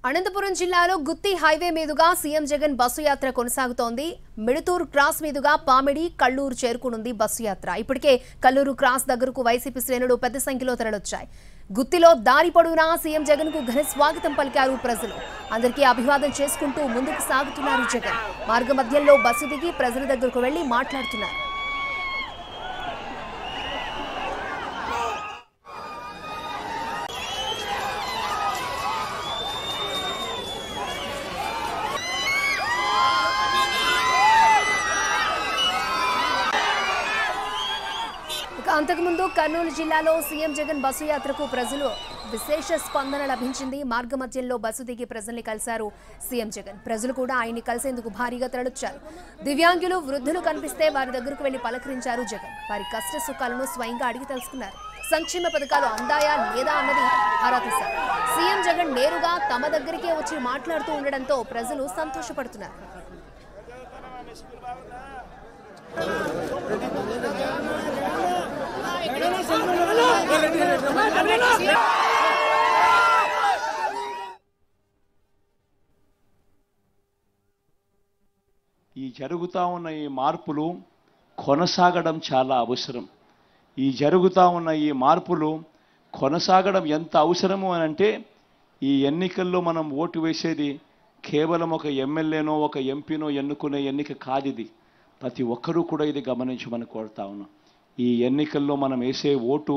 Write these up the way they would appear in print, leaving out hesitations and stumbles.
అనంతపురం జిల్లాలో గుత్తి హైవే మీదుగా CM Jagan bus యాత్ర కొనసాగుతోంది. మిడుతూరు క్రాస్ మీదుగా పామిడి కల్లూరు చేరుకునుంది బస్సు యాత్ర. ఇప్పటికే కల్లూరు క్రాస్ దగ్గరకు వైసీపీ శ్రేణులు పెద్ద సంఖ్యలో తరలొచ్చాయి. గుత్తిలో దారి పొడవునా సీఎం జగన్ కు ఘన స్వాగతం పలికారు ప్రజలు. అందరికీ అభివాదం చేసుకుంటూ ముందుకు సాగుతున్నారు జగన్. మార్గ మధ్యంలో బస్సు దిగి ప్రజల దగ్గరకు వెళ్లి మాట్లాడుతున్నారు. అంతకుముందు కర్నూలు జిల్లాలో సీఎం జగన్ బస్సు యాత్రకు ప్రజలు విశేష స్పందన లభించింది. మార్గ మధ్యంలో బస్సు దిగి ప్రజల్ని కలిశారు సీఎం జగన్. ప్రజలు కూడా ఆయన్ని కలిసేందుకు భారీగా తరలిచ్చారు. దివ్యాంగులు, వృద్ధులు కనిపిస్తే వారి దగ్గరకు వెళ్లి పలకరించారు జగన్. వారి కష్ట సుఖాలను స్వయంగా అడిగి తెలుసుకున్నారు. సంక్షేమ పథకాలు అందాయా లేదా అన్నది ఆరా తీశారు. సీఎం జగన్ నేరుగా తమ దగ్గరికే వచ్చి మాట్లాడుతూ ఉండడంతో ప్రజలు సంతోషపడుతున్నారు. ఈ జరుగుతా ఉన్న ఈ మార్పులు కొనసాగడం చాలా అవసరం. ఈ జరుగుతా ఉన్న ఈ మార్పులు కొనసాగడం ఎంత అవసరము అని అంటే, ఈ ఎన్నికల్లో మనం ఓటు వేసేది కేవలం ఒక ఎమ్మెల్యేనో ఒక ఎంపీనో ఎన్నుకునే ఎన్నిక కాదిది. ప్రతి ఒక్కరూ కూడా ఇది గమనించమని కోరుతా ఉన్నాం. ఈ ఎన్నికల్లో మనం వేసే ఓటు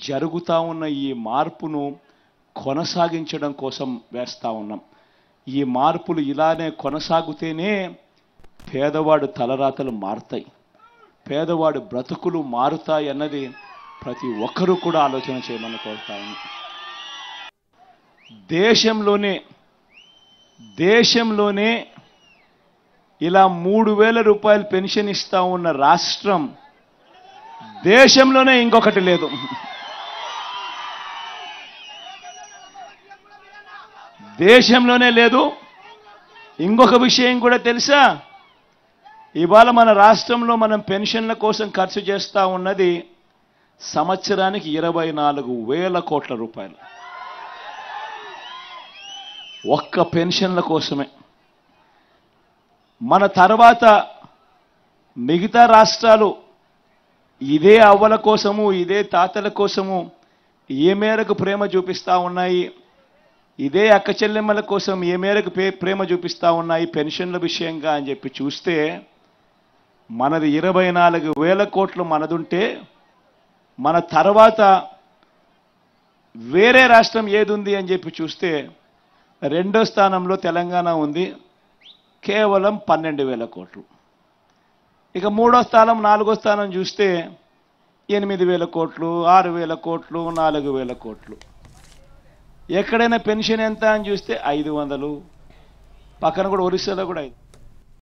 జరుగుతూ ఉన్న ఈ మార్పును కొనసాగించడం కోసం వేస్తూ ఉన్నాం. ఈ మార్పులు ఇలానే కొనసాగుతేనే పేదవాడు తలరాతలు మారుతాయి, పేదవాడు బ్రతుకులు మారుతాయి అన్నది ప్రతి ఒక్కరూ కూడా ఆలోచన చేయమని కోరుతా ఉన్నాం. దేశంలోనే ఇలా 3,000 రూపాయలు పెన్షన్ ఇస్తా ఉన్న రాష్ట్రం దేశంలోనే ఇంకొకటి లేదు. దేశంలోనే లేదు. ఇంకొక విషయం కూడా తెలుసా? ఇవాళ మన రాష్ట్రంలో మనం పెన్షన్ల కోసం ఖర్చు చేస్తూ ఉన్నది సంవత్సరానికి 24,000 కోట్ల రూపాయలు. ఒక్క పెన్షన్ల కోసమే. మన తర్వాత మిగతా రాష్ట్రాలు ఇదే అవ్వల కోసము, ఇదే తాతల కోసము ఏ మేరకు ప్రేమ చూపిస్తూ ఉన్నాయి, ఇదే అక్క చెల్లెమ్మల కోసం ఏ మేరకు ప్రేమ చూపిస్తూ ఉన్నాయి పెన్షన్ల విషయంగా అని చెప్పి చూస్తే, మనది 24,000 కోట్లు మనదుంటే, మన తర్వాత వేరే రాష్ట్రం ఏది ఉంది అని చెప్పి చూస్తే రెండో స్థానంలో తెలంగాణ ఉంది, కేవలం 12,000 కోట్లు. ఇక మూడో స్థానం, నాలుగో స్థానం చూస్తే 8,000 కోట్లు, 6,000 కోట్లు, 4,000 కోట్లు. ఎక్కడైనా పెన్షన్ ఎంత అని చూస్తే 500, పక్కన కూడా ఒరిస్సాలో కూడా 500.